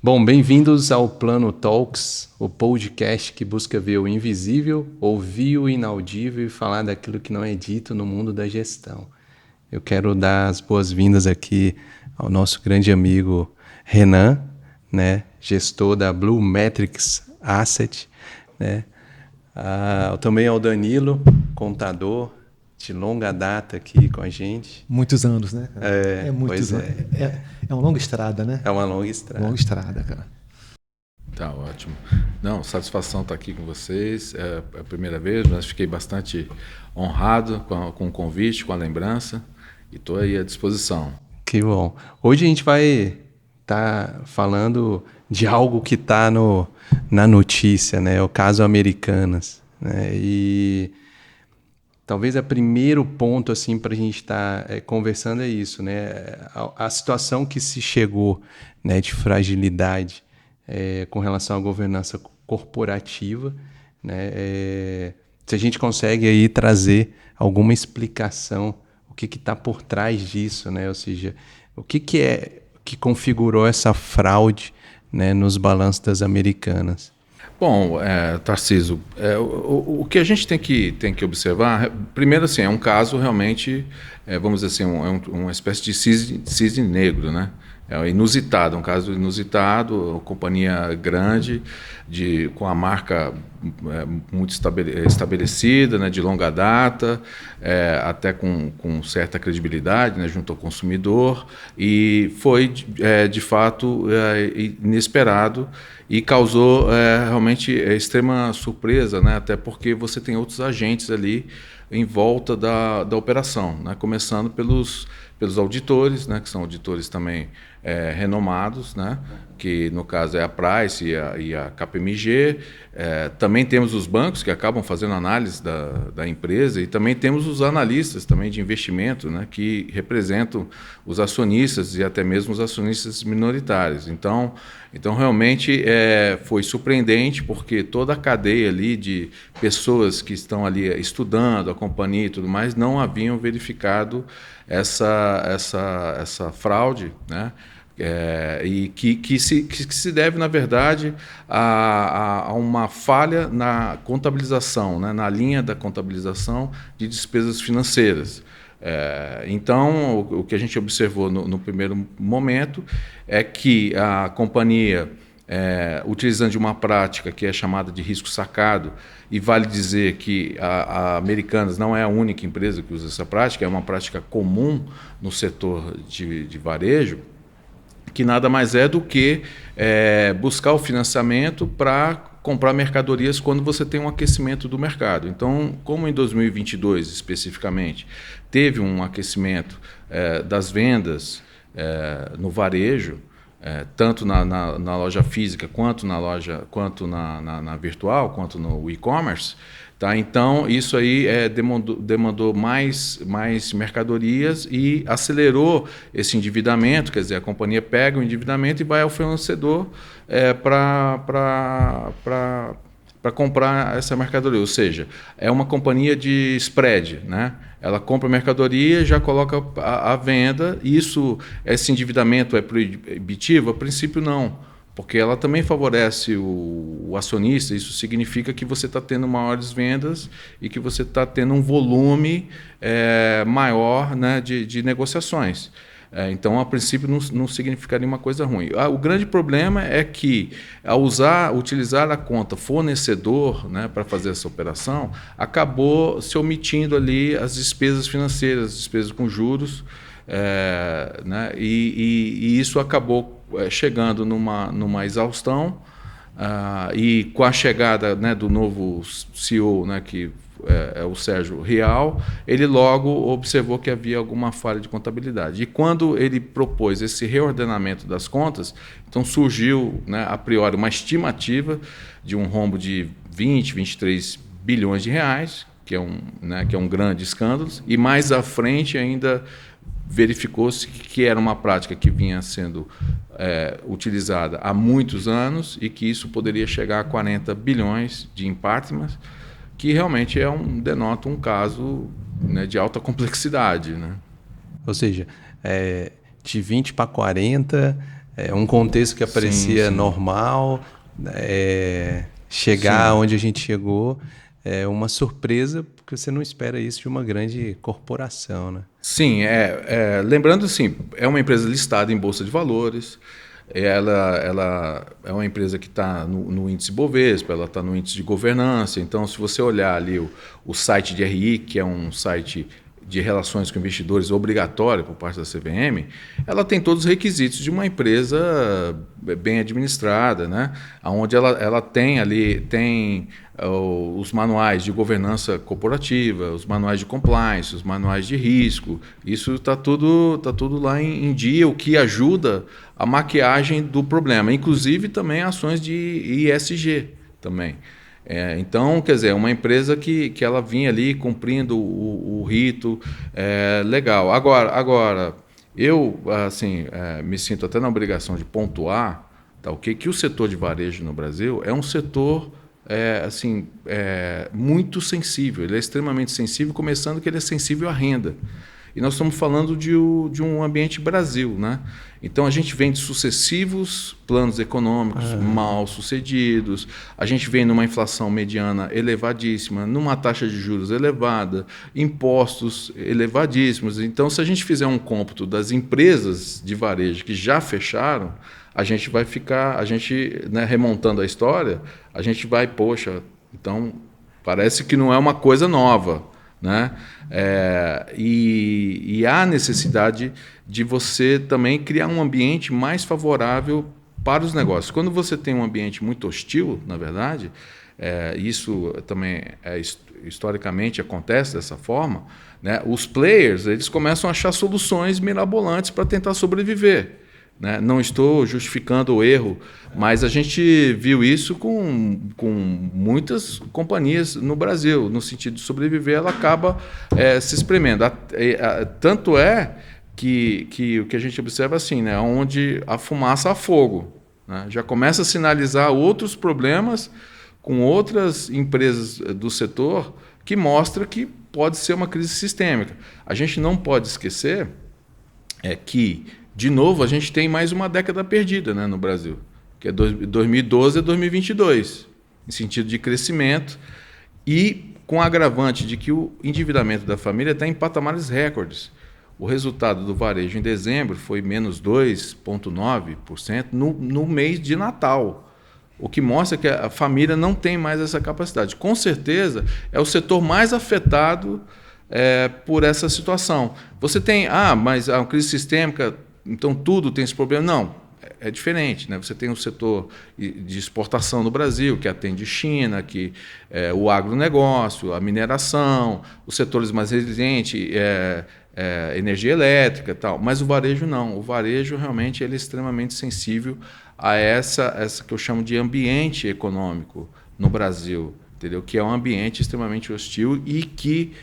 Bom, bem-vindos ao Plano Talks, o podcast que busca ver o invisível, ouvir o inaudível e falar daquilo que não é dito no mundo da gestão. Eu quero dar as boas-vindas aqui ao nosso grande amigo Renan, né, gestor da Blue Metrics Asset, né, também ao Danilo, contador de longa data aqui com a gente. Muitos anos, né, cara? Pois Muitos anos. é. É uma longa estrada, né? É uma longa estrada. Longa estrada, cara. Tá ótimo. Não, satisfação estar aqui com vocês. É a primeira vez, mas fiquei bastante honrado com o convite, com a lembrança, e estou aí à disposição. Que bom. Hoje a gente vai estar falando de algo que está na notícia, né? O caso Americanas, né? E talvez o primeiro ponto assim para a gente estar conversando é isso, né? A situação que se chegou, né, de fragilidade com relação à governança corporativa, né? Se a gente consegue aí trazer alguma explicação, o que está por trás disso, né? Ou seja, o que é que configurou essa fraude, né, nos balanços das Americanas? Bom, Tarcísio, o que a gente tem que observar, primeiro assim, é um caso realmente, vamos dizer assim, uma espécie de cisne negro, né? É inusitado, um caso inusitado, uma companhia grande, com a marca muito estabelecida, né, de longa data, até com certa credibilidade, né, junto ao consumidor, e foi, de fato, inesperado e causou realmente extrema surpresa, né, até porque você tem outros agentes ali em volta da operação, né, começando pelos auditores, né, que são auditores também renomados, né, que no caso é a Price e a KPMG. Também temos os bancos que acabam fazendo análise da empresa, e também temos os analistas também de investimento, né, que representam os acionistas e até mesmo os acionistas minoritários. Então realmente foi surpreendente, porque toda a cadeia ali de pessoas que estão ali estudando a companhia e tudo mais não haviam verificado essa fraude, né? E que se deve, na verdade, a uma falha na contabilização, né? Na linha da contabilização de despesas financeiras. Então, o que a gente observou no primeiro momento é que a companhia, utilizando de uma prática que é chamada de risco sacado, e vale dizer que a Americanas não é a única empresa que usa essa prática, é uma prática comum no setor de varejo, que nada mais é do que buscar o financiamento para comprar mercadorias quando você tem um aquecimento do mercado. Então, como em 2022 especificamente teve um aquecimento das vendas no varejo, tanto na loja física quanto na virtual, quanto no e-commerce, tá? Então isso aí demandou mais mercadorias e acelerou esse endividamento. Quer dizer, a companhia pega o endividamento e vai ao fornecedor para comprar essa mercadoria. Ou seja, é uma companhia de spread, né? Ela compra a mercadoria e já coloca à venda. Esse endividamento é proibitivo? A princípio, não, porque ela também favorece o acionista. Isso significa que você está tendo maiores vendas e que você está tendo um volume maior, né, de negociações. Então, a princípio, não significaria uma coisa ruim. O grande problema é que, ao utilizar a conta fornecedor, né, para fazer essa operação, acabou se omitindo ali as despesas financeiras, as despesas com juros, né, e isso acabou chegando numa exaustão, e com a chegada, né, do novo CEO, né, que é o Sérgio Rial, ele logo observou que havia alguma falha de contabilidade. E quando ele propôs esse reordenamento das contas, então surgiu, né, a priori, uma estimativa de um rombo de 23 bilhões de reais, que é um grande escândalo, e mais à frente ainda verificou-se que era uma prática que vinha sendo utilizada há muitos anos e que isso poderia chegar a 40 bilhões de impartimentos, que realmente denota um caso, né, de alta complexidade, né? Ou seja, de 20 para 40, Um contexto que parecia sim. normal, chegar Sim. onde a gente chegou, é uma surpresa, porque você não espera isso de uma grande corporação, né? Sim, lembrando assim, é uma empresa listada em Bolsa de Valores, ela é uma empresa que está no índice Bovespa, ela está no índice de governança, então se você olhar ali o site de RI, que é um site de relações com investidores obrigatório por parte da CVM, ela tem todos os requisitos de uma empresa bem administrada, né? Onde ela tem ali os manuais de governança corporativa, os manuais de compliance, os manuais de risco. Isso está tudo lá em dia, o que ajuda a maquiagem do problema, inclusive também ações de ISG também. Então, quer dizer, é uma empresa que ela vinha ali cumprindo o rito legal. Agora eu assim, me sinto até na obrigação de pontuar que o setor de varejo no Brasil é um setor muito sensível. Ele é extremamente sensível, começando que ele é sensível à renda. E nós estamos falando de um ambiente Brasil, né? Então, a gente vem de sucessivos planos econômicos mal sucedidos, a gente vem numa inflação mediana elevadíssima, numa taxa de juros elevada, impostos elevadíssimos. Então, se a gente fizer um cômputo das empresas de varejo que já fecharam, a gente vai ficar, né, remontando a história, a gente vai, poxa, então parece que não é uma coisa nova, né? E há necessidade de você também criar um ambiente mais favorável para os negócios. Quando você tem um ambiente muito hostil, na verdade, isso também historicamente acontece dessa forma, né? Os players eles começam a achar soluções mirabolantes para tentar sobreviver. Né? Não estou justificando o erro, mas a gente viu isso com muitas companhias no Brasil. No sentido de sobreviver, ela acaba se espremendo. Tanto é que o que a gente observa assim, né? Onde a fumaça há fogo. Né? Já começa a sinalizar outros problemas com outras empresas do setor que mostra que pode ser uma crise sistêmica. A gente não pode esquecer que de novo, a gente tem mais uma década perdida, né, no Brasil, que é 2012 a 2022, em sentido de crescimento e com o agravante de que o endividamento da família está em patamares recordes. O resultado do varejo em dezembro foi menos 2,9% no mês de Natal, o que mostra que a família não tem mais essa capacidade. Com certeza, é o setor mais afetado por essa situação. Você tem, mas a crise sistêmica... Então, tudo tem esse problema? Não, é diferente. Né? Você tem um setor de exportação no Brasil, que atende China, o agronegócio, a mineração, os setores mais resilientes, energia elétrica, tal. Mas o varejo não. O varejo realmente ele é extremamente sensível a essa que eu chamo de ambiente econômico no Brasil, entendeu? Que é um ambiente extremamente hostil e que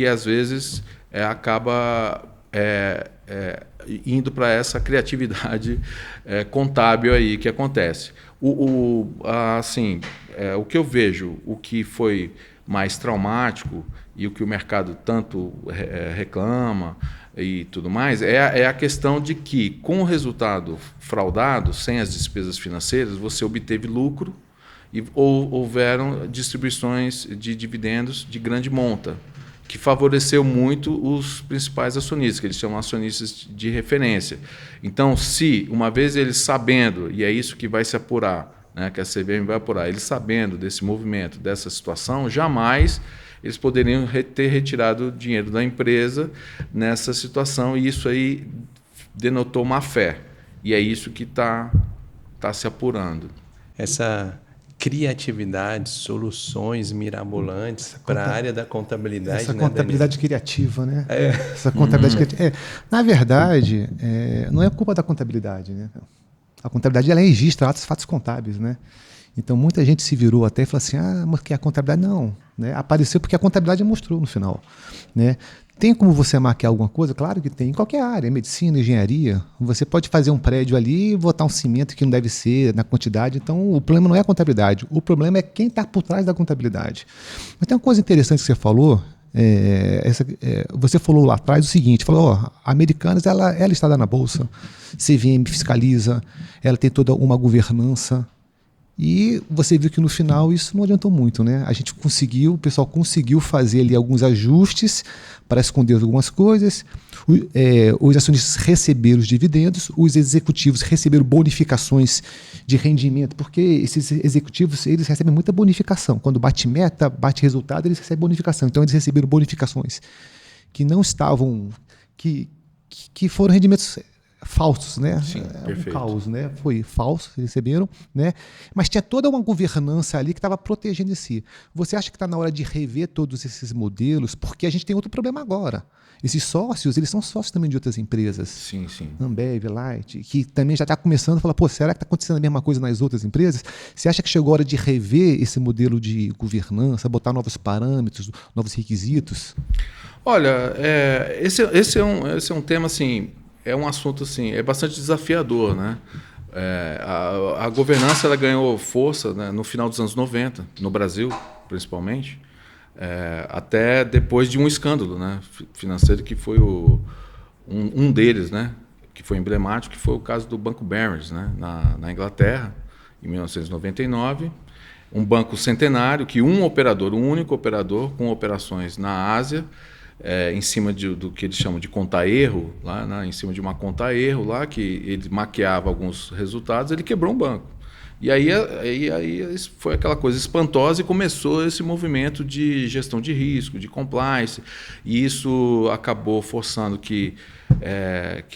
às vezes acaba... indo para essa criatividade contábil aí que acontece. O que eu vejo, o que foi mais traumático e o que o mercado tanto reclama e tudo mais, é a questão de que, com o resultado fraudado, sem as despesas financeiras, você obteve lucro e houveram distribuições de dividendos de grande monta, que favoreceu muito os principais acionistas, que eles chamam acionistas de referência. Então, se, uma vez eles sabendo, e é isso que vai se apurar, né, que a CVM vai apurar, eles sabendo desse movimento, dessa situação, jamais eles poderiam ter retirado dinheiro da empresa nessa situação, e isso aí denotou má fé. E é isso que está se apurando. Essa criatividade, soluções mirabolantes para a área da contabilidade. Essa né, contabilidade criativa, né? Essa contabilidade criativa. Na verdade, não é culpa da contabilidade, né? A contabilidade ela registra fatos contábeis, né? Então muita gente se virou até e falou assim, mas que a contabilidade não, né? Apareceu porque a contabilidade mostrou no final, né? Tem como você maquiar alguma coisa? Claro que tem. Em qualquer área, medicina, engenharia, você pode fazer um prédio ali e botar um cimento que não deve ser na quantidade. Então, o problema não é a contabilidade. O problema é quem está por trás da contabilidade. Mas tem uma coisa interessante que você falou, Você falou lá atrás o seguinte, falou, a Americanas ela é listada na Bolsa, CVM fiscaliza, ela tem toda uma governança, e você viu que no final isso não adiantou muito, né? O pessoal conseguiu fazer ali alguns ajustes para esconder algumas coisas, os acionistas receberam os dividendos, os executivos receberam bonificações de rendimento, porque esses executivos eles recebem muita bonificação. Quando bate meta, bate resultado, eles recebem bonificação. Então eles receberam bonificações que não estavam, que foram rendimentos falsos, né? Sim, perfeito. Um caos, né? Foi falso, receberam, né? Mas tinha toda uma governança ali que estava protegendo si. Você acha que está na hora de rever todos esses modelos? Porque a gente tem outro problema agora. Esses sócios, eles são sócios também de outras empresas. Sim, sim. Ambev, Light, que também já está começando a falar, será que está acontecendo a mesma coisa nas outras empresas? Você acha que chegou a hora de rever esse modelo de governança, botar novos parâmetros, novos requisitos? Olha, esse é um tema, assim, é um assunto assim, é bastante desafiador, né? A governança ela ganhou força, né, no final dos anos 90, no Brasil, principalmente, até depois de um escândalo, né, financeiro que foi um deles, né, que foi emblemático, que foi o caso do Banco Barings, né, na Inglaterra, em 1999. Um banco centenário que um único operador, com operações na Ásia, em cima do que eles chamam de conta-erro, lá, né, em cima de uma conta-erro lá, que ele maquiava alguns resultados, ele quebrou um banco. E aí foi aquela coisa espantosa e começou esse movimento de gestão de risco, de compliance, e isso acabou forçando que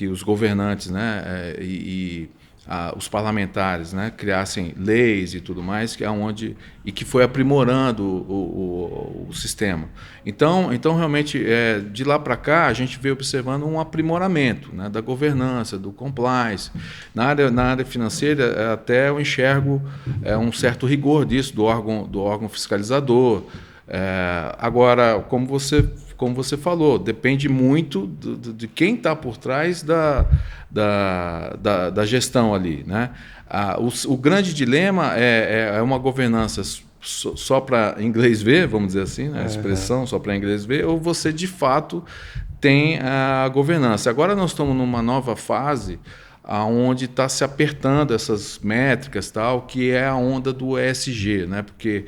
os governantes, né, os parlamentares, né, criassem leis e tudo mais, que foi aprimorando o sistema. Então realmente, de lá para cá, a gente veio observando um aprimoramento, né, da governança, do compliance. Na área financeira, até eu enxergo um certo rigor disso, do órgão fiscalizador. Agora, como você falou, depende muito de quem está por trás da gestão ali, né? O grande dilema é uma governança só para inglês ver, vamos dizer assim, né? A expressão só para inglês ver, ou você de fato tem a governança. Agora nós estamos numa nova fase onde está se apertando essas métricas, tal, que é a onda do ESG, né? Porque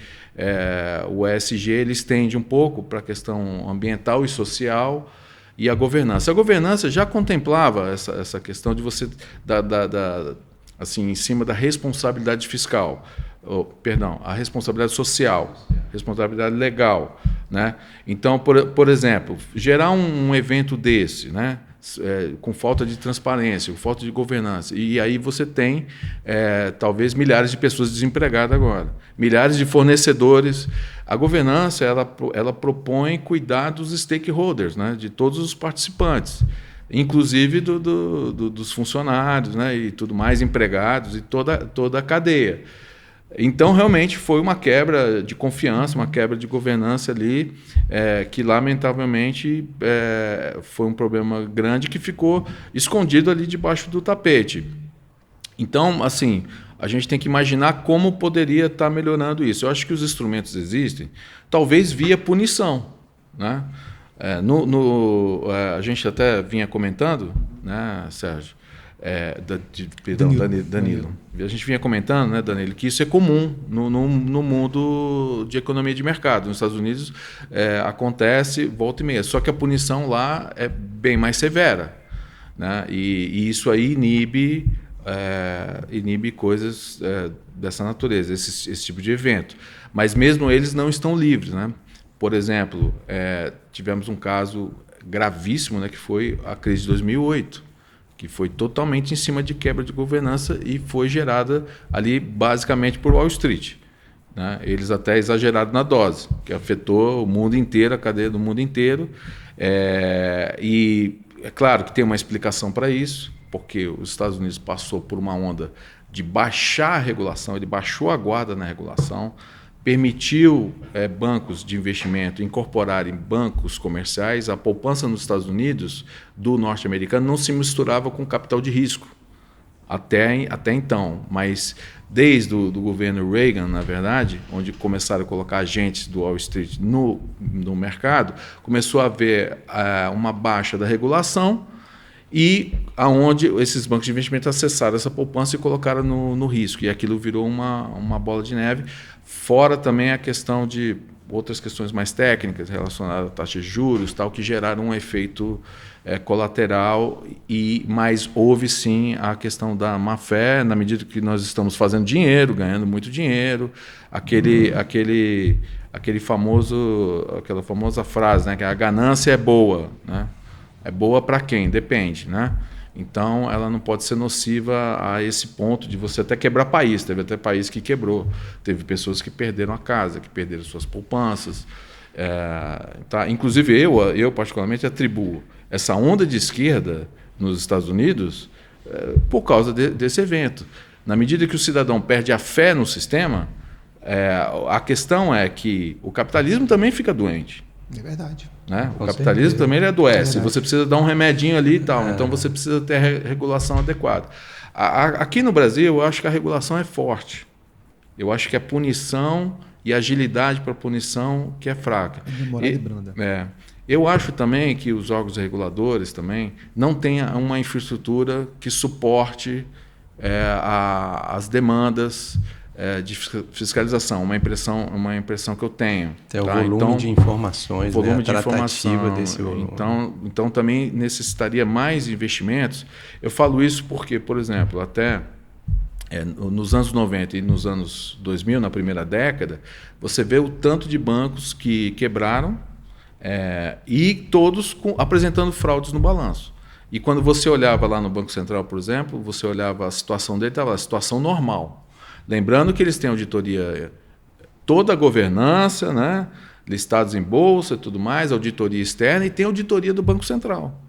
o ESG ele estende um pouco para a questão ambiental e social e a governança. A governança já contemplava essa questão de você, assim, em cima da responsabilidade fiscal, a responsabilidade social, responsabilidade legal, né? Então, por exemplo, gerar um evento desse, né? Com falta de transparência, com falta de governança. E aí você tem, talvez, milhares de pessoas desempregadas agora, milhares de fornecedores. A governança ela propõe cuidar dos stakeholders, né, de todos os participantes, inclusive dos funcionários, né, e tudo mais, empregados e toda a cadeia. Então, realmente, foi uma quebra de confiança, uma quebra de governança ali, que, lamentavelmente, foi um problema grande que ficou escondido ali debaixo do tapete. Então, assim, a gente tem que imaginar como poderia estar melhorando isso. Eu acho que os instrumentos existem, talvez via punição, né? A gente até vinha comentando, né, Sérgio? Danilo. A gente vinha comentando, né, Danilo, que isso é comum no mundo de economia de mercado. Nos Estados Unidos acontece volta e meia, só que a punição lá é bem mais severa, né? E isso aí inibe coisas dessa natureza, esse tipo de evento. Mas mesmo eles não estão livres, né? Por exemplo, tivemos um caso gravíssimo, né, que foi a crise de 2008. Que foi totalmente em cima de quebra de governança e foi gerada ali basicamente por Wall Street, né? Eles até exageraram na dose, que afetou o mundo inteiro, a cadeia do mundo inteiro. E é claro que tem uma explicação para isso, porque os Estados Unidos passou por uma onda de baixar a regulação, ele baixou a guarda na regulação, permitiu bancos de investimento incorporarem bancos comerciais. A poupança nos Estados Unidos, do norte-americano, não se misturava com capital de risco. até então. Mas desde o do governo Reagan, na verdade, onde começaram a colocar agentes do Wall Street no mercado, começou a haver uma baixa da regulação e aonde esses bancos de investimento acessaram essa poupança e colocaram no risco. E aquilo virou uma bola de neve. Fora também a questão de outras questões mais técnicas relacionadas à taxa de juros, tal, que geraram um efeito colateral, mas houve sim a questão da má-fé, na medida que nós estamos fazendo dinheiro, ganhando muito dinheiro, aquela famosa frase, né, que a ganância é boa, né? É boa para quem? Depende, né? Então, ela não pode ser nociva a esse ponto de você até quebrar país. Teve até país que quebrou. Teve pessoas que perderam a casa, que perderam suas poupanças. Tá? Inclusive, eu particularmente atribuo essa onda de esquerda nos Estados Unidos por causa desse evento. Na medida que o cidadão perde a fé no sistema, a questão é que o capitalismo também fica doente. É verdade. Né? O capitalismo também ele adoece. Você precisa dar um remedinho ali e tal. Então você precisa ter a regulação adequada. Aqui no Brasil, eu acho que a regulação é forte. Eu acho que a punição e a agilidade para a punição que é fraca. Demorada e branda. Eu acho também que os órgãos reguladores também não têm uma infraestrutura que suporte as demandas de fiscalização, uma impressão que eu tenho. O volume de informações, volume de informação desse volume. Então também necessitaria mais investimentos. Eu falo isso porque, por exemplo, até nos anos 90 e nos anos 2000, na primeira década, você vê o tanto de bancos que quebraram e todos apresentando fraudes no balanço. E quando você olhava lá no Banco Central, por exemplo, você olhava a situação dele, estava a situação normal. Lembrando que eles têm auditoria, toda a governança, né, listados em bolsa e tudo mais, auditoria externa, e tem auditoria do Banco Central.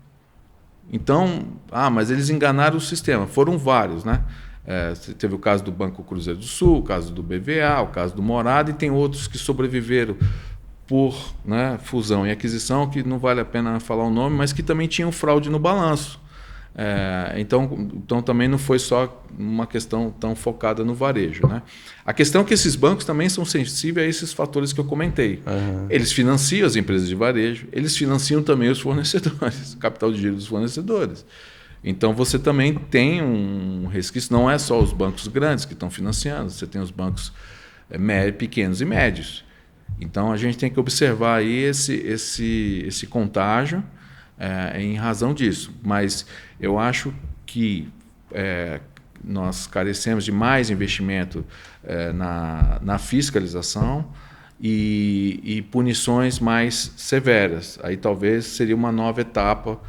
Então, mas eles enganaram o sistema. Foram vários, né? Teve o caso do Banco Cruzeiro do Sul, o caso do BVA, o caso do Morada, e tem outros que sobreviveram por fusão e aquisição, que não vale a pena falar o nome, mas que também tinham fraude no balanço. Então também não foi só uma questão tão focada no varejo, né? A questão é que esses bancos também são sensíveis a esses fatores que eu comentei. Eles financiam as empresas de varejo, eles financiam também os fornecedores, o capital de giro dos fornecedores. Então você também tem um resquício, não é só os bancos grandes que estão financiando, você tem os bancos pequenos e médios. Então a gente tem que observar aí esse contágio em razão disso. Mas eu acho que nós carecemos de mais investimento na fiscalização e punições mais severas. Aí talvez seria uma nova etapa,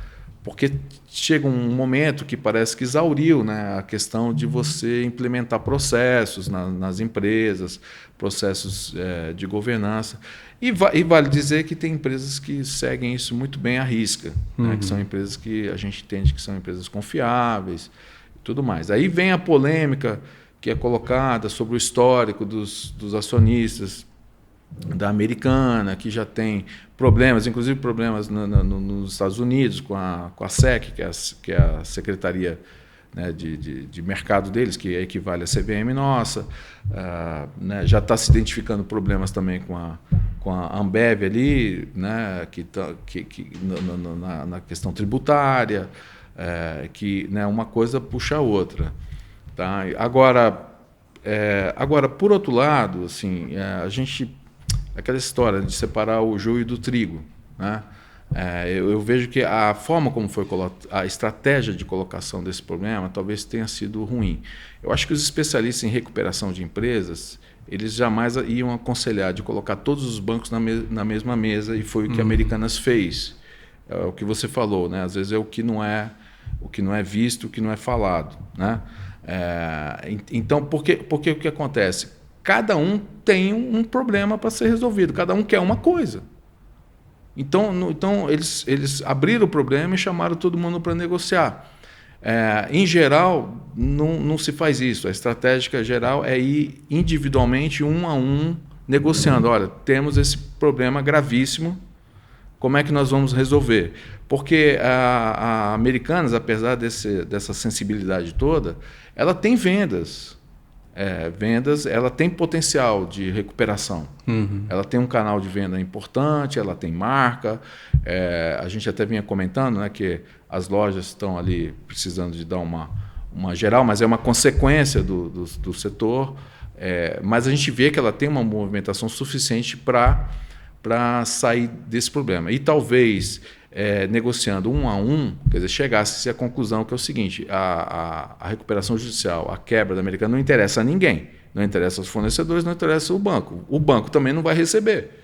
porque chega um momento que parece que exauriu, né, a questão de você implementar processos nas empresas, processos de governança. E vale dizer que tem empresas que seguem isso muito bem à risca, né, que são empresas que a gente entende que são empresas confiáveis e tudo mais. Aí vem a polêmica que é colocada sobre o histórico dos acionistas da Americana, que já tem problemas, inclusive problemas nos Estados Unidos com a SEC, que é a Secretaria, né, de Mercado deles, que equivale à CVM nossa. Né, já está se identificando problemas também com a Ambev ali, né, na questão tributária, que, né, uma coisa puxa a outra. Tá? Agora, por outro lado, assim, a gente... Aquela história de separar o joio do trigo, né? Eu vejo que a forma como foi a estratégia de colocação desse problema talvez tenha sido ruim. Eu acho que os especialistas em recuperação de empresas, eles jamais iam aconselhar de colocar todos os bancos na mesma mesa, e foi o que a Americanas fez. É o que você falou, né? Às vezes é o que não é visto, o que não é falado, né? Então, porque o que acontece? Cada um tem um problema para ser resolvido, cada um quer uma coisa. Então eles abriram o problema e chamaram todo mundo para negociar. Em geral, não se faz isso. A estratégia geral é ir individualmente, um a um, negociando. Olha, temos esse problema gravíssimo, como é que nós vamos resolver? Porque a Americanas, apesar dessa sensibilidade toda, ela tem vendas. Ela tem potencial de recuperação. Ela tem um canal de venda importante, ela tem marca. A gente até vinha comentando, né, que as lojas estão ali precisando de dar uma geral, mas é uma consequência do setor. Mas a gente vê que ela tem uma movimentação suficiente para sair desse problema. E talvez, negociando 1 a 1, quer dizer, chegasse à conclusão que é o seguinte: a recuperação judicial, a quebra da Americana não interessa a ninguém. Não interessa aos fornecedores, não interessa o banco. O banco também não vai receber.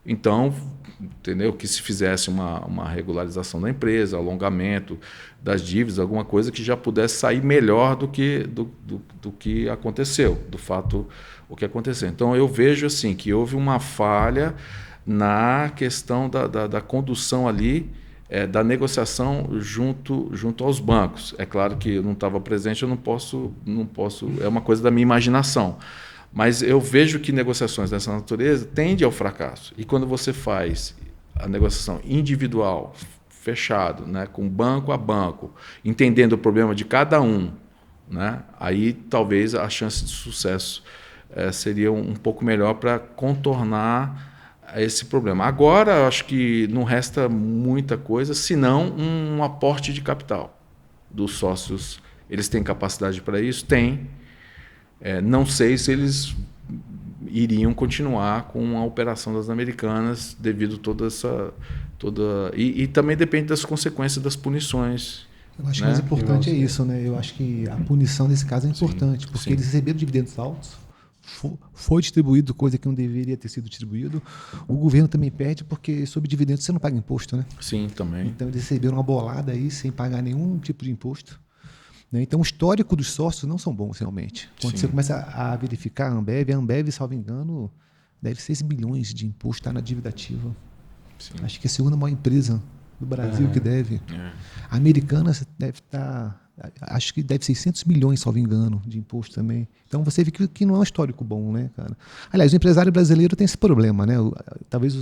Então, entendeu? Que se fizesse uma regularização da empresa, alongamento das dívidas, alguma coisa que já pudesse sair melhor do que aconteceu, do fato o que aconteceu. Então, eu vejo assim que houve uma falha na questão da condução ali, da negociação junto aos bancos. É claro que eu não estava presente, eu não posso, é uma coisa da minha imaginação. Mas eu vejo que negociações dessa natureza tendem ao fracasso. E quando você faz a negociação individual, fechado, né, com banco a banco, entendendo o problema de cada um, né, aí talvez a chance de sucesso seria um pouco melhor para contornar esse problema. Agora, acho que não resta muita coisa, senão um aporte de capital dos sócios. Eles têm capacidade para isso? Tem. Não sei se eles iriam continuar com a operação das Americanas devido e também depende das consequências das punições. Eu acho que o mais importante é isso, né? Eu acho que a punição nesse caso é importante, porque eles receberam dividendos altos, foi distribuído coisa que não deveria ter sido distribuído. O governo também perde porque sobre dividendos você não paga imposto, né? Sim, também. Então eles receberam uma bolada aí sem pagar nenhum tipo de imposto. Então, o histórico dos sócios não são bons, realmente. Quando você começa a verificar a Ambev, salvo engano, deve 6 bilhões de imposto, está na dívida ativa. Sim. Acho que é a segunda maior empresa do Brasil que deve. A Americanas deve estar... Acho que deve 600 milhões, salvo engano, de imposto também. Então você vê que não é um histórico bom, né, cara? Aliás, o empresário brasileiro tem esse problema, né? Talvez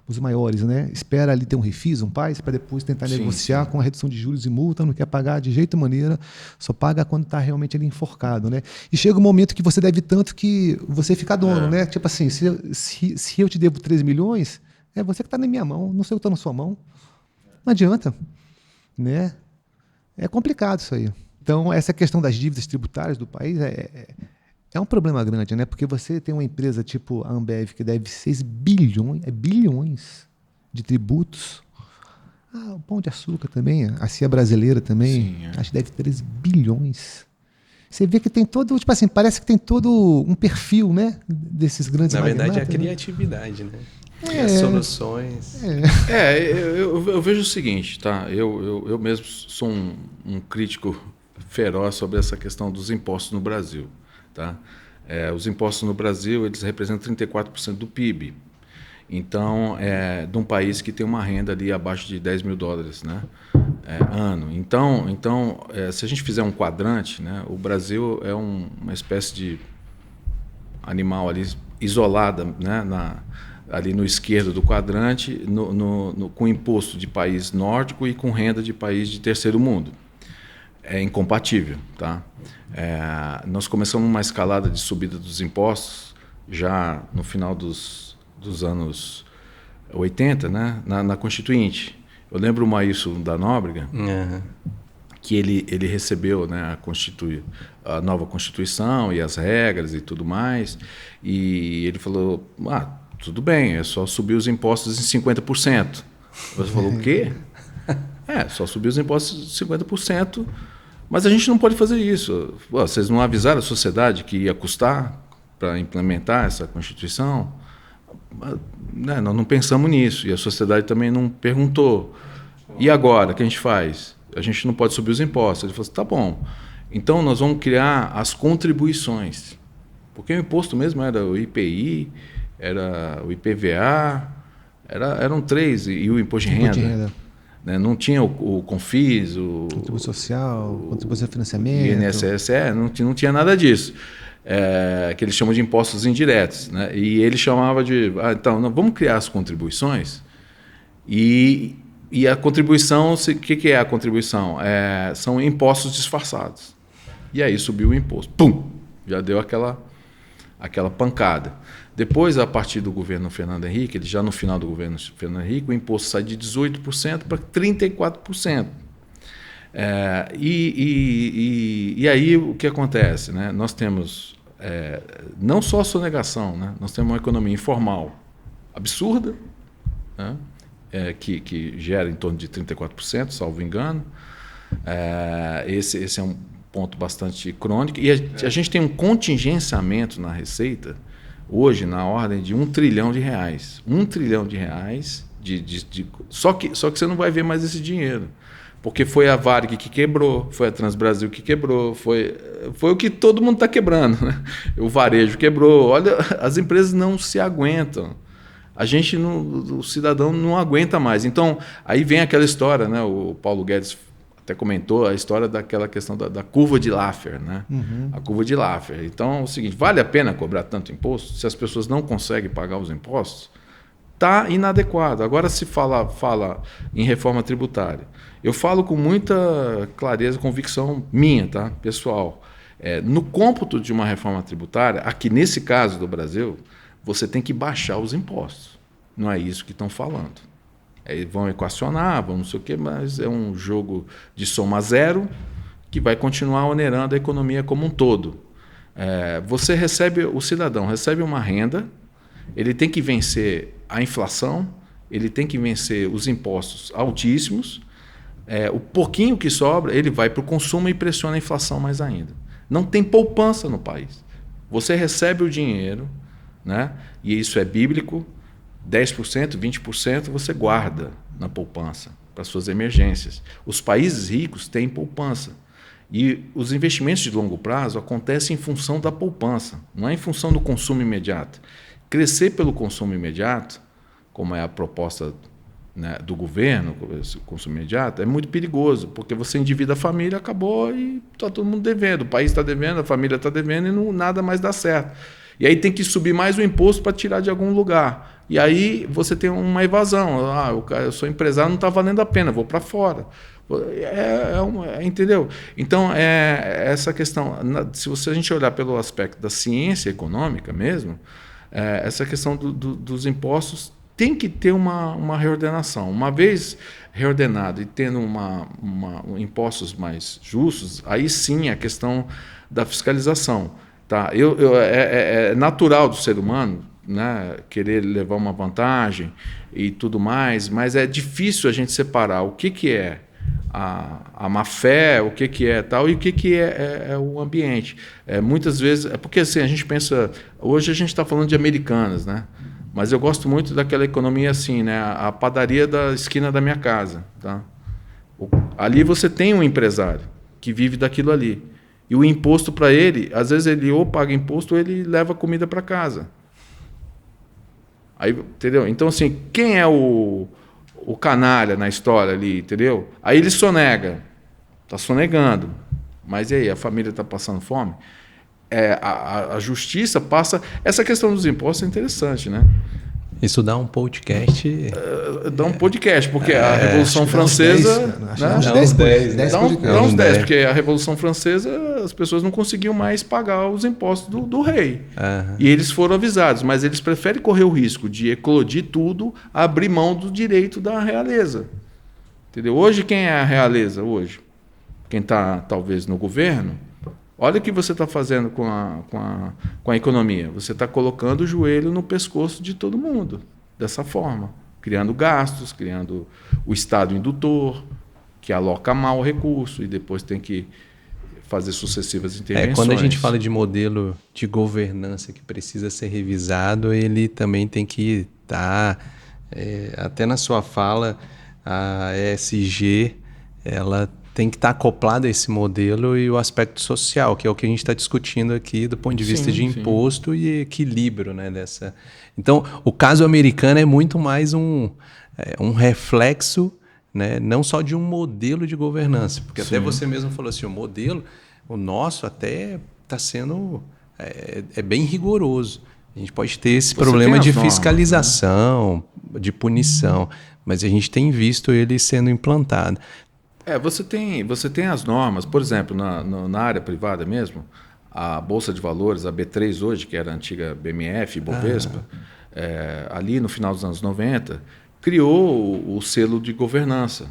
os maiores, né? Espera ali ter um refis, um PAS, para depois tentar negociar com a redução de juros e multa, não quer pagar de jeito e maneira, só paga quando está realmente ali enforcado, né? E chega um momento que você deve tanto que você fica dono, né? Tipo assim, se eu te devo 3 milhões, é você que está na minha mão, não sei o que está na sua mão. Não adianta, né? É complicado isso aí. Então, essa questão das dívidas tributárias do país é um problema grande, né? Porque você tem uma empresa tipo a Ambev que deve 6 bilhões de tributos. O Pão de Açúcar também, a CIA brasileira também, acho que deve 3 bilhões. Você vê que tem todo, tipo assim, parece que tem todo um perfil, né? Desses grandes magnatas. Na verdade, é a criatividade, né? As soluções. Eu vejo o seguinte, tá? Eu mesmo sou um crítico feroz sobre essa questão dos impostos no Brasil, tá? Os impostos no Brasil, eles representam 34% do PIB. Então, de um país que tem uma renda ali abaixo de 10 mil dólares, né? Ano. Então, se a gente fizer um quadrante, né? O Brasil é uma espécie de animal ali isolada, né? Ali no esquerdo do quadrante, com imposto de país nórdico e com renda de país de terceiro mundo. É incompatível, tá? Nós começamos uma escalada de subida dos impostos já no final dos anos 80, né? Na Constituinte. Eu lembro o Maílson da Nóbrega, que ele recebeu, né, a nova Constituição e as regras e tudo mais, e ele falou, tudo bem, é só subir os impostos em 50%. Você falou, o quê? Só subir os impostos em 50%, mas a gente não pode fazer isso. Vocês não avisaram a sociedade que ia custar para implementar essa Constituição? Nós não pensamos nisso, e a sociedade também não perguntou. E agora, o que a gente faz? A gente não pode subir os impostos. Ele falou assim, tá bom, então nós vamos criar as contribuições, porque o imposto mesmo era o IPI, era o IPVA, eram 3, e o imposto de renda. Né? Não tinha o CONFIS, o contribuição social, contribuição de financiamento, o INSS, não tinha nada disso. Que eles chamam de impostos indiretos, né? E ele chamava de, então, vamos criar as contribuições E a contribuição, o que é a contribuição? São impostos disfarçados. E aí subiu o imposto. Pum! Já deu aquela pancada. Depois, a partir do governo Fernando Henrique, já no final do governo Fernando Henrique, o imposto sai de 18% para 34%. E aí o que acontece? Né? Nós temos não só a sonegação, né? Nós temos uma economia informal absurda, né? Que gera em torno de 34%, salvo engano. Esse é um ponto bastante crônico. E a gente tem um contingenciamento na Receita, hoje, na ordem de R$1 trilhão. R$1 trilhão. Só que você não vai ver mais esse dinheiro. Porque foi a Varig que quebrou, foi a Transbrasil que quebrou, foi o que todo mundo está quebrando. Né? O varejo quebrou. Olha, as empresas não se aguentam. O cidadão não aguenta mais. Então, aí vem aquela história, né? O Paulo Guedes até comentou a história daquela questão da curva de Laffer, né? Uhum. A curva de Laffer. Então, é o seguinte, vale a pena cobrar tanto imposto? Se as pessoas não conseguem pagar os impostos, está inadequado. Agora se fala em reforma tributária. Eu falo com muita clareza, convicção minha, tá, pessoal. No cômputo de uma reforma tributária, aqui nesse caso do Brasil, você tem que baixar os impostos. Não é isso que estão falando. Vão equacionar, vão não sei o quê, mas é um jogo de soma zero que vai continuar onerando a economia como um todo. O cidadão recebe uma renda, ele tem que vencer a inflação, ele tem que vencer os impostos altíssimos, o pouquinho que sobra, ele vai para o consumo e pressiona a inflação mais ainda. Não tem poupança no país. Você recebe o dinheiro, né? E isso é bíblico, 10%, 20% você guarda na poupança para suas emergências. Os países ricos têm poupança. E os investimentos de longo prazo acontecem em função da poupança, não é em função do consumo imediato. Crescer pelo consumo imediato, como é a proposta, né, do governo, o consumo imediato, é muito perigoso, porque você endivida a família, acabou e está todo mundo devendo. O país está devendo, a família está devendo e nada mais dá certo. E aí tem que subir mais o imposto para tirar de algum lugar. E aí você tem uma evasão. Eu sou empresário, não está valendo a pena, vou para fora. Entendeu? Então, essa questão, se a gente olhar pelo aspecto da ciência econômica mesmo, essa questão dos impostos tem que ter uma reordenação. Uma vez reordenado e tendo impostos mais justos, aí sim a questão da fiscalização. Tá? É natural do ser humano, né, querer levar uma vantagem e tudo mais, mas é difícil a gente separar o que é a má-fé, o que é tal, e o que é o ambiente. Muitas vezes, porque assim, a gente pensa, hoje a gente está falando de Americanas, né? Mas eu gosto muito daquela economia assim, né? A padaria da esquina da minha casa. Tá? Ali você tem um empresário que vive daquilo ali. E o imposto para ele, às vezes ele ou paga imposto ou ele leva comida para casa. Aí, entendeu? Então, assim, quem é o canalha na história ali, entendeu? Aí ele sonega. Está sonegando. Mas e aí, a família está passando fome? A justiça passa... Essa questão dos impostos é interessante, né? Isso dá um podcast... Dá um podcast, porque a Revolução Francesa... Dá uns 10, porque a Revolução Francesa, as pessoas não conseguiam mais pagar os impostos do rei. E eles foram avisados, mas eles preferem correr o risco de eclodir tudo, abrir mão do direito da realeza. Entendeu? Hoje, quem é a realeza? Hoje? Quem está, talvez, no governo... Olha o que você está fazendo com a economia. Você está colocando o joelho no pescoço de todo mundo, dessa forma. Criando gastos, criando o Estado indutor, que aloca mal o recurso e depois tem que fazer sucessivas intervenções. Quando a gente fala de modelo de governança que precisa ser revisado, ele também tem que estar... até na sua fala, a ESG, ela tem que estar acoplado a esse modelo e o aspecto social, que é o que a gente está discutindo aqui do ponto de vista de imposto e equilíbrio, né, dessa. Então, o caso americano é muito mais um reflexo, né, não só de um modelo de governança, porque até você mesmo falou assim, o nosso até está sendo bem rigoroso. A gente pode ter esse problema de fiscalização, de punição, mas a gente tem visto ele sendo implantado. Você tem as normas, por exemplo, na área privada mesmo, a Bolsa de Valores, a B3 hoje, que era a antiga BMF, Bovespa, ali no final dos anos 90, criou o selo de governança,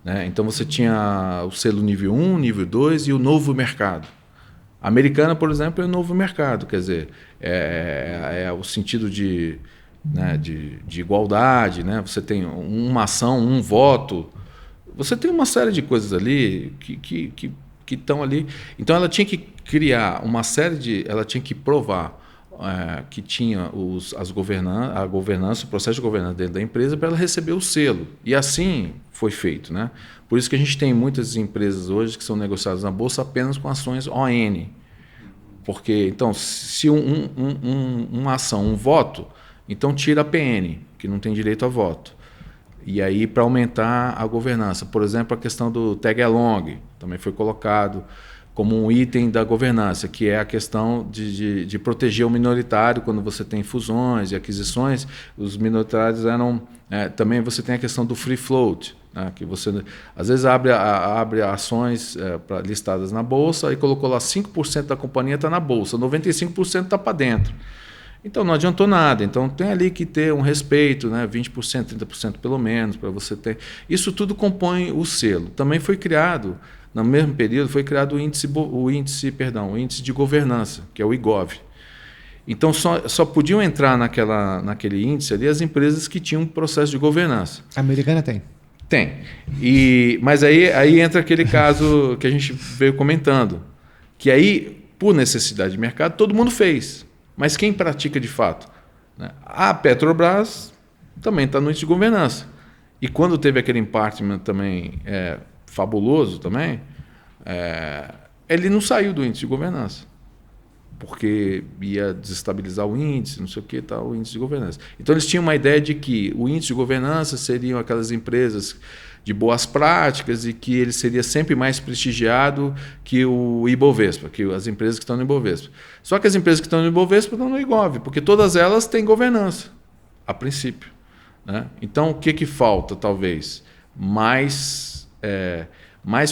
né? Então você tinha o selo nível 1, nível 2 e o novo mercado. A Americana, por exemplo, é o novo mercado, quer dizer, é o sentido de igualdade, né? Você tem uma ação, um voto. Você tem uma série de coisas ali que estão ali. Então ela tinha que criar uma série de. Ela tinha que provar que tinha a governança, o processo de governança dentro da empresa para ela receber o selo. E assim foi feito, né? Por isso que a gente tem muitas empresas hoje que são negociadas na Bolsa apenas com ações ON. Porque, então, se uma ação, um voto, então tira a PN, que não tem direito a voto. E aí, para aumentar a governança, por exemplo, a questão do tag along também foi colocado como um item da governança, que é a questão de proteger o minoritário quando você tem fusões e aquisições. Os minoritários eram... também você tem a questão do free float, né, que você às vezes abre ações listadas na Bolsa e colocou lá 5% da companhia está na Bolsa, 95% está para dentro. Então não adiantou nada. Então tem ali que ter um respeito, né? 20%, 30% pelo menos, para você ter. Isso tudo compõe o selo. Também foi criado, no mesmo período, foi criado o índice de governança, que é o IGOV. Então só podiam entrar naquele índice ali as empresas que tinham um processo de governança. A Americana tem. Tem. Mas aí entra aquele caso que a gente veio comentando, que aí, por necessidade de mercado, todo mundo fez. Mas quem pratica de fato? A Petrobras também está no índice de governança. E quando teve aquele impeachment também fabuloso também, ele não saiu do índice de governança, porque ia desestabilizar o índice, não sei o que, tal, o índice de governança. Então eles tinham uma ideia de que o índice de governança seriam aquelas empresas de boas práticas e que ele seria sempre mais prestigiado que o Ibovespa, que as empresas que estão no Ibovespa. Só que as empresas que estão no Ibovespa estão no IGOV, porque todas elas têm governança, a princípio, né? Então, o que falta, talvez? Mais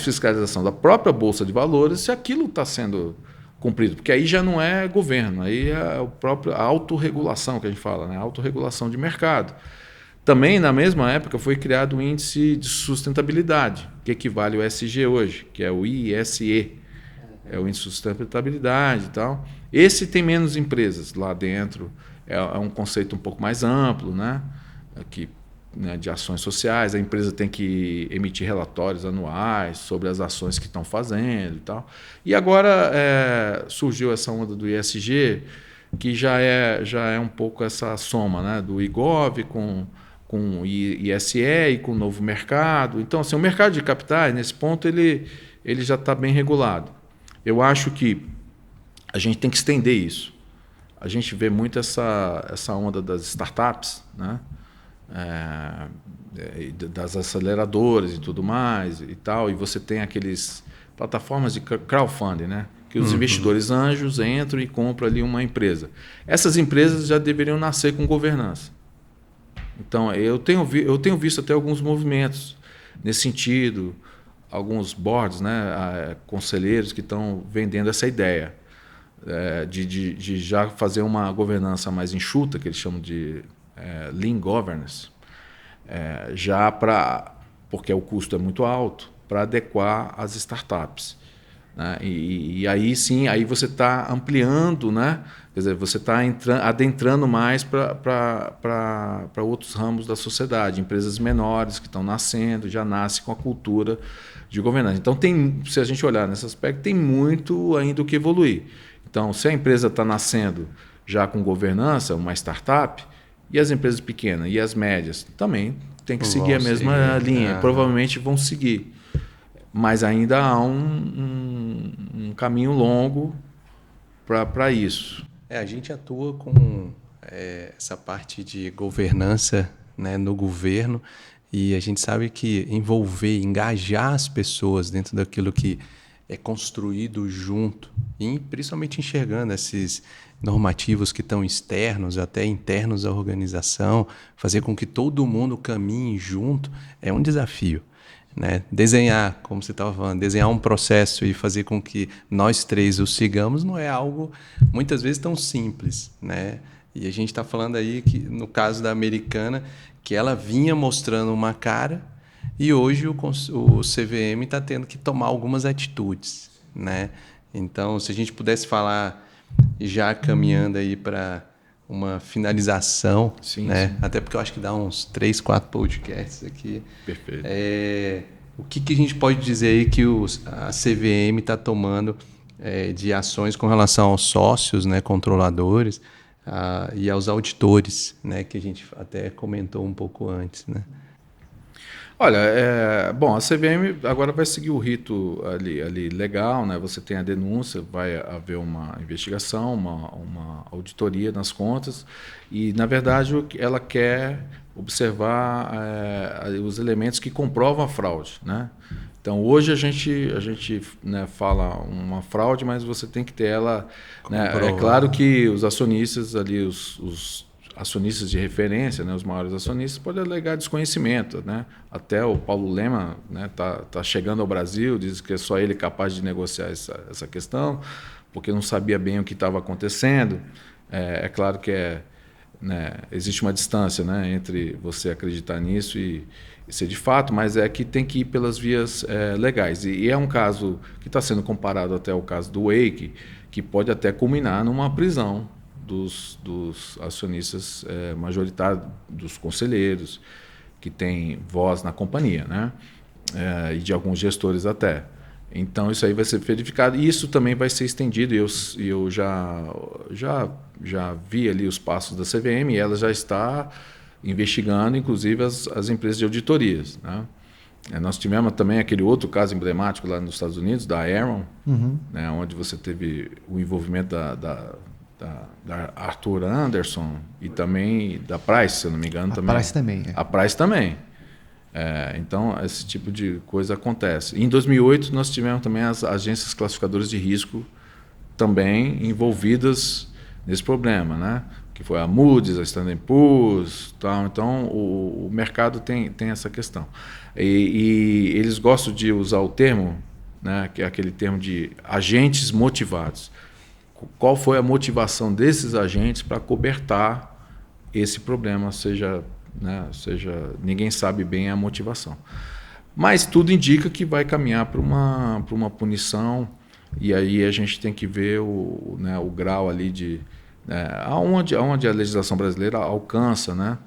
fiscalização da própria Bolsa de Valores, se aquilo está sendo cumprido, porque aí já não é governo, aí é a autorregulação que a gente fala, né? A autorregulação de mercado. Também, na mesma época, foi criado o índice de sustentabilidade, que equivale ao ESG hoje, que é o ISE, é o índice de sustentabilidade e tal. Esse tem menos empresas lá dentro, é um conceito um pouco mais amplo, né? De ações sociais, a empresa tem que emitir relatórios anuais sobre as ações que estão fazendo e tal. E agora surgiu essa onda do ISG, que já é um pouco essa soma, né? Do IGOV com o ISE e com o novo mercado. Então, assim, o mercado de capitais, nesse ponto, ele já está bem regulado. Eu acho que a gente tem que estender isso. A gente vê muito essa onda das startups, né? Das aceleradoras e tudo mais e tal, e você tem aqueles plataformas de crowdfunding, né? Que os investidores anjos entram e compram ali uma empresa. Essas empresas já deveriam nascer com governança. Então, eu tenho visto até alguns movimentos nesse sentido, alguns boards, né, conselheiros que estão vendendo essa ideia de já fazer uma governança mais enxuta, que eles chamam de lean governance, porque o custo é muito alto, para adequar as startups. Né? E aí sim, aí você está ampliando, né? Quer dizer, você está adentrando mais para outros ramos da sociedade, empresas menores que estão nascendo, já nascem com a cultura de governança. Então, se a gente olhar nesse aspecto, tem muito ainda o que evoluir. Então, se a empresa está nascendo já com governança, uma startup, e as empresas pequenas e as médias também tem que seguir a mesma linha, provavelmente vão seguir. Mas ainda há um caminho longo para isso. A gente atua com essa parte de governança, né, no governo, e a gente sabe que engajar as pessoas dentro daquilo que é construído junto, e principalmente enxergando esses normativos que estão externos, até internos à organização, fazer com que todo mundo caminhe junto, é um desafio. Né? Desenhar, como você estava falando, desenhar um processo e fazer com que nós três o sigamos não é algo, muitas vezes, tão simples. Né? E a gente está falando aí, que, no caso da Americana, que ela vinha mostrando uma cara e hoje o CVM está tendo que tomar algumas atitudes. Né? Então, se a gente pudesse falar, já caminhando aí para uma finalização, sim, né? Sim. Até porque eu acho que dá uns 3, 4 podcasts aqui. Perfeito. O que a gente pode dizer aí que a CVM está tomando de ações com relação aos sócios, né, controladores, e aos auditores, né, que a gente até comentou um pouco antes, né? Olha, bom, a CVM agora vai seguir o rito ali legal, né? Você tem a denúncia, vai haver uma investigação, uma auditoria nas contas e, na verdade, ela quer observar os elementos que comprovam a fraude, né? Então, hoje a gente né, fala uma fraude, mas você tem que ter ela... Né? É claro que os acionistas ali, os acionistas de referência, né, os maiores acionistas, podem alegar desconhecimento. Né? Até o Paulo Lema tá chegando ao Brasil, diz que é só ele capaz de negociar essa questão, porque não sabia bem o que estava acontecendo. É claro que né, existe uma distância, né, entre você acreditar nisso e ser de fato, mas é que tem que ir pelas vias legais. E é um caso que está sendo comparado até ao caso do Wake, que pode até culminar numa prisão dos acionistas majoritários, dos conselheiros, que têm voz na companhia, né? E de alguns gestores até. Então, isso aí vai ser verificado. E isso também vai ser estendido. E eu já vi ali os passos da CVM e ela já está investigando, inclusive, as empresas de auditorias. Né? Nós tivemos também aquele outro caso emblemático lá nos Estados Unidos, da Enron, né? Onde você teve o envolvimento da Arthur Andersen e também da Price, se eu não me engano. A Price também. A Price também. Então, esse tipo de coisa acontece. Em 2008, nós tivemos também as agências classificadoras de risco também envolvidas nesse problema, né? Que foi a Moody's, a Standard & Poor's, tal. Então, o mercado tem essa questão. E eles gostam de usar o termo, né? Que é aquele termo de agentes motivados. Qual foi a motivação desses agentes para cobertar esse problema, seja ninguém sabe bem a motivação. Mas tudo indica que vai caminhar para uma punição, e aí a gente tem que ver o grau ali de aonde a legislação brasileira alcança, né?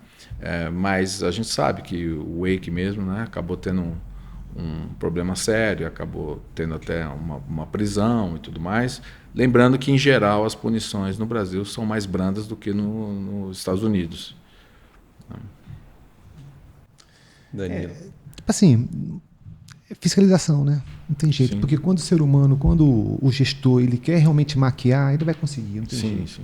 Mas a gente sabe que o Wake mesmo, né, acabou tendo um problema sério, acabou tendo até uma prisão e tudo mais. Lembrando que, em geral, as punições no Brasil são mais brandas do que nos Estados Unidos. Danilo. Assim, fiscalização, né? Não tem jeito. Sim. Porque quando o ser humano, quando o gestor, ele quer realmente maquiar, ele vai conseguir, não tem jeito. Sim.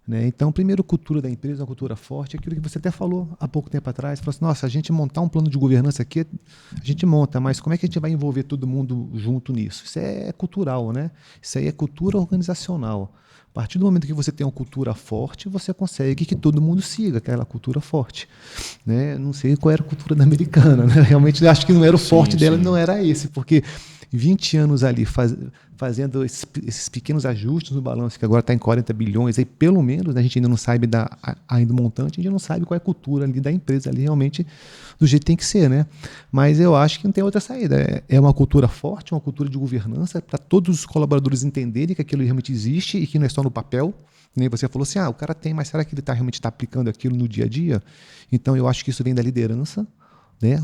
Né? Então, primeiro, cultura da empresa, uma cultura forte, aquilo que você até falou há pouco tempo atrás, falou assim, nossa, a gente montar um plano de governança aqui, a gente monta, mas como é que a gente vai envolver todo mundo junto nisso? Isso é cultural, né? Isso aí é cultura organizacional. A partir do momento que você tem uma cultura forte, você consegue que todo mundo siga aquela cultura forte. Né? Não sei qual era a cultura da Americana, né? Realmente acho que não era o forte dela, não era esse, porque 20 anos ali fazendo esses pequenos ajustes no balanço, que agora está em 40 bilhões, aí pelo menos, né, a gente ainda não sabe ainda o montante, a gente não sabe qual é a cultura ali da empresa ali realmente do jeito que tem que ser, né? Mas eu acho que não tem outra saída. É uma cultura forte, uma cultura de governança para todos os colaboradores entenderem que aquilo realmente existe e que não é só no papel. Nem você falou assim, o cara tem, mas será que ele realmente está aplicando aquilo no dia a dia? Então eu acho que isso vem da liderança, né?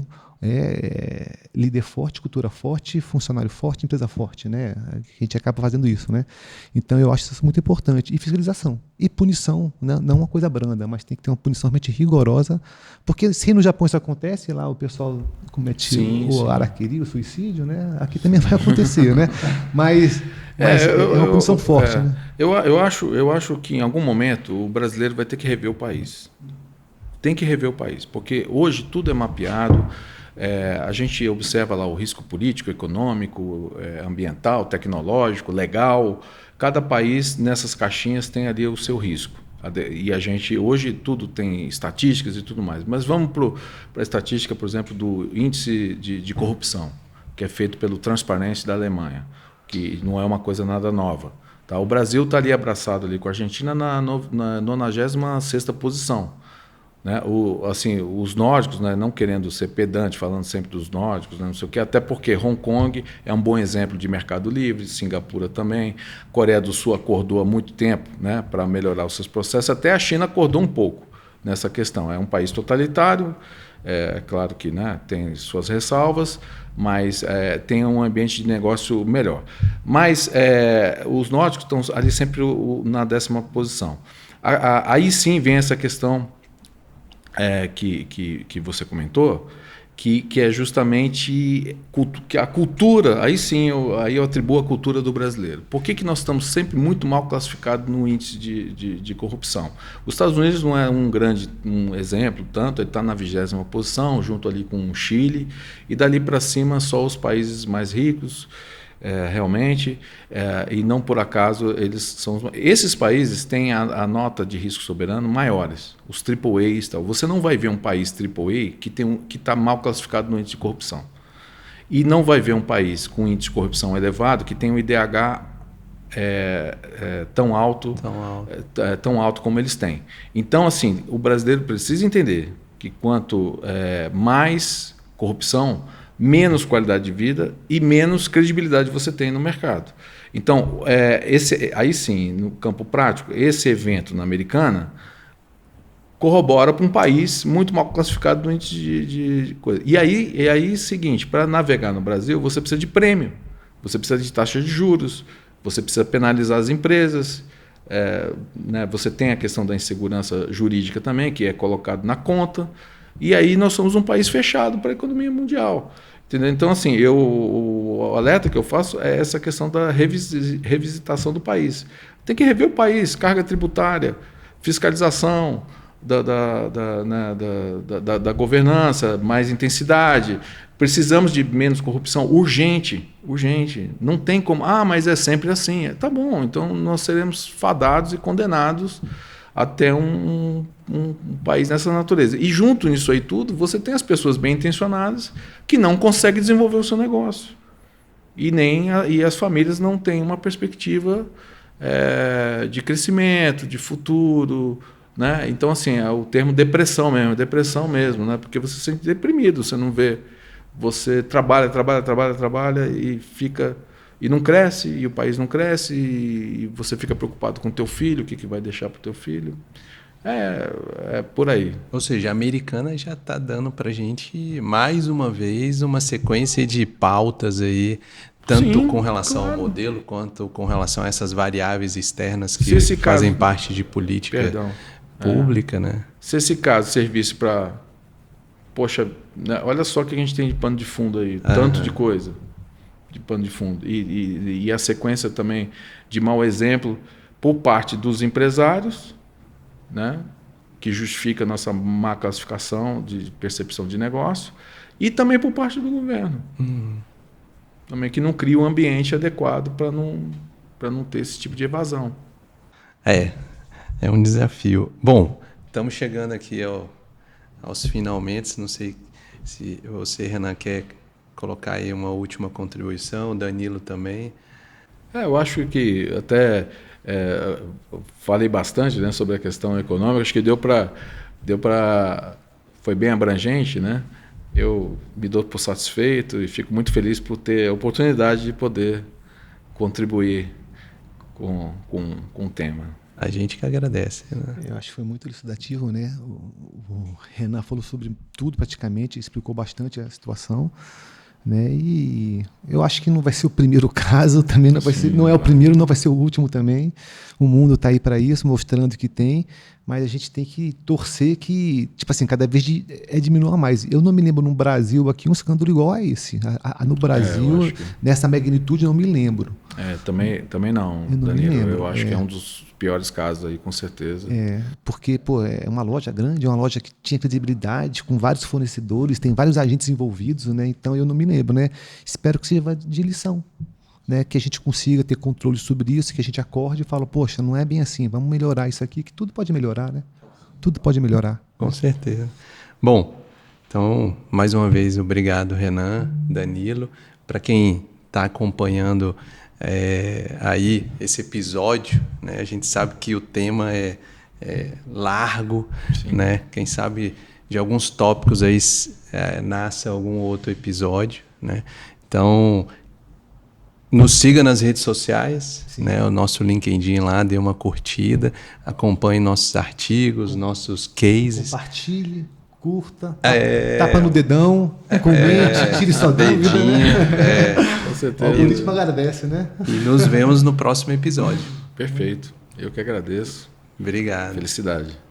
Líder forte, cultura forte, funcionário forte, empresa forte, né? A gente acaba fazendo isso, né? Então eu acho isso muito importante. E fiscalização. E punição, né? Não uma coisa branda, mas tem que ter uma punição realmente rigorosa, porque se no Japão isso acontece, lá o pessoal comete o harakiri, o suicídio, né? Aqui também vai acontecer, né? Mas é uma punição forte, né? Eu acho que em algum momento o brasileiro vai ter que rever o país. Tem que rever o país, porque hoje tudo é mapeado. A gente observa lá o risco político, econômico, ambiental, tecnológico, legal. Cada país nessas caixinhas tem ali o seu risco. E a gente, hoje, tudo tem estatísticas e tudo mais. Mas vamos para a estatística, por exemplo, do índice de corrupção, que é feito pelo Transparency da Alemanha, que não é uma coisa nada nova. Tá? O Brasil está ali abraçado ali com a Argentina na 96ª posição. Né? Os nórdicos, né? Não querendo ser pedante, falando sempre dos nórdicos, né? Não sei o quê, até porque Hong Kong é um bom exemplo de mercado livre, Singapura também, Coreia do Sul acordou há muito tempo, né? Para melhorar os seus processos, até a China acordou um pouco nessa questão. É um país totalitário, é claro que, né, tem suas ressalvas, mas tem um ambiente de negócio melhor. Mas os nórdicos estão ali sempre na 10ª posição. Aí sim vem essa questão que você comentou, que é justamente que a cultura, aí sim eu atribuo a cultura do brasileiro. Por que nós estamos sempre muito mal classificados no índice de corrupção? Os Estados Unidos não é um exemplo, tanto, ele está na 20ª posição, junto ali com o Chile, e dali para cima só os países mais ricos, realmente, e não por acaso esses países têm a nota de risco soberano maiores, os AAAs, tal. Você não vai ver um país AAA que está mal classificado no índice de corrupção, e não vai ver um país com índice de corrupção elevado que tem um IDH tão alto como eles têm. Então, assim, o brasileiro precisa entender que quanto mais corrupção, menos qualidade de vida e menos credibilidade você tem no mercado. Então, aí sim, no campo prático, esse evento na Americana corrobora para um país muito mal classificado no índice de coisa. E aí, seguinte, para navegar no Brasil, você precisa de prêmio, você precisa de taxa de juros, você precisa penalizar as empresas, né, você tem a questão da insegurança jurídica também, que é colocado na conta. E aí nós somos um país fechado para a economia mundial. Entendeu? Então, assim, o alerta que eu faço é essa questão da revisitação do país. Tem que rever o país, carga tributária, fiscalização da governança, mais intensidade. Precisamos de menos corrupção, urgente. Não tem como, mas é sempre assim. Tá bom, então nós seremos fadados e condenados até um país nessa natureza. E junto nisso aí tudo, você tem as pessoas bem intencionadas que não conseguem desenvolver o seu negócio. E as famílias não têm uma perspectiva de crescimento, de futuro. Né? Então, assim, é o termo depressão mesmo, né? Porque você se sente deprimido, você não vê. Você trabalha e fica... E não cresce, e o país não cresce, e você fica preocupado com o teu filho, o que vai deixar para o teu filho. É por aí. Ou seja, a Americana já está dando para a gente, mais uma vez, uma sequência de pautas aí, tanto com relação ao modelo, quanto com relação a essas variáveis externas que fazem parte de política pública. Né? Se esse caso servisse para... Poxa, né, olha só o que a gente tem de pano de fundo aí, tanto de coisa. De pano de fundo e a sequência também de mau exemplo por parte dos empresários, né, que justifica a nossa má classificação de percepção de negócio, e também por parte do governo, também que não cria um ambiente adequado para não ter esse tipo de evasão. É um desafio. Bom, estamos chegando aqui aos finalmente. Não sei se você, Renan, quer colocar aí uma última contribuição, Danilo também. Eu acho que até falei bastante, né, sobre a questão econômica, acho que deu para foi bem abrangente, né? Eu me dou por satisfeito e fico muito feliz por ter a oportunidade de poder contribuir com o tema. A gente que agradece. Né? Eu acho que foi muito elucidativo, né? O Renan falou sobre tudo praticamente, explicou bastante a situação. Né? E eu acho que não vai ser o primeiro caso, também não vai ser, não é o primeiro, não vai ser o último também. O mundo está aí para isso, mostrando que tem, mas a gente tem que torcer que, tipo assim, cada vez diminua mais. Eu não me lembro no Brasil aqui um escândalo igual a esse. No Brasil, nessa magnitude, eu não me lembro. Também não, eu não Danilo. Me lembro. Eu acho que é um dos piores casos aí, com certeza. Porque, pô, é uma loja grande, é uma loja que tinha credibilidade, com vários fornecedores, tem vários agentes envolvidos, né? Então eu não me lembro, né? Espero que sirva de lição. Né, que a gente consiga ter controle sobre isso, que a gente acorde e fala, poxa, não é bem assim, vamos melhorar isso aqui, que tudo pode melhorar, né? Tudo pode melhorar. Com certeza. Bom, então, mais uma vez, obrigado, Renan, Danilo. Para quem está acompanhando aí esse episódio, né, a gente sabe que o tema é largo, né? Quem sabe de alguns tópicos aí nasce algum outro episódio, né? Então, nos siga nas redes sociais, né? O nosso LinkedIn lá, dê uma curtida, acompanhe nossos artigos, nossos cases. Compartilhe, curta, tapa no dedão, comente, tire sua dúvida. Né? Com certeza. O algoritmo agradece, né? E nos vemos no próximo episódio. Perfeito. Eu que agradeço. Obrigado. Felicidade.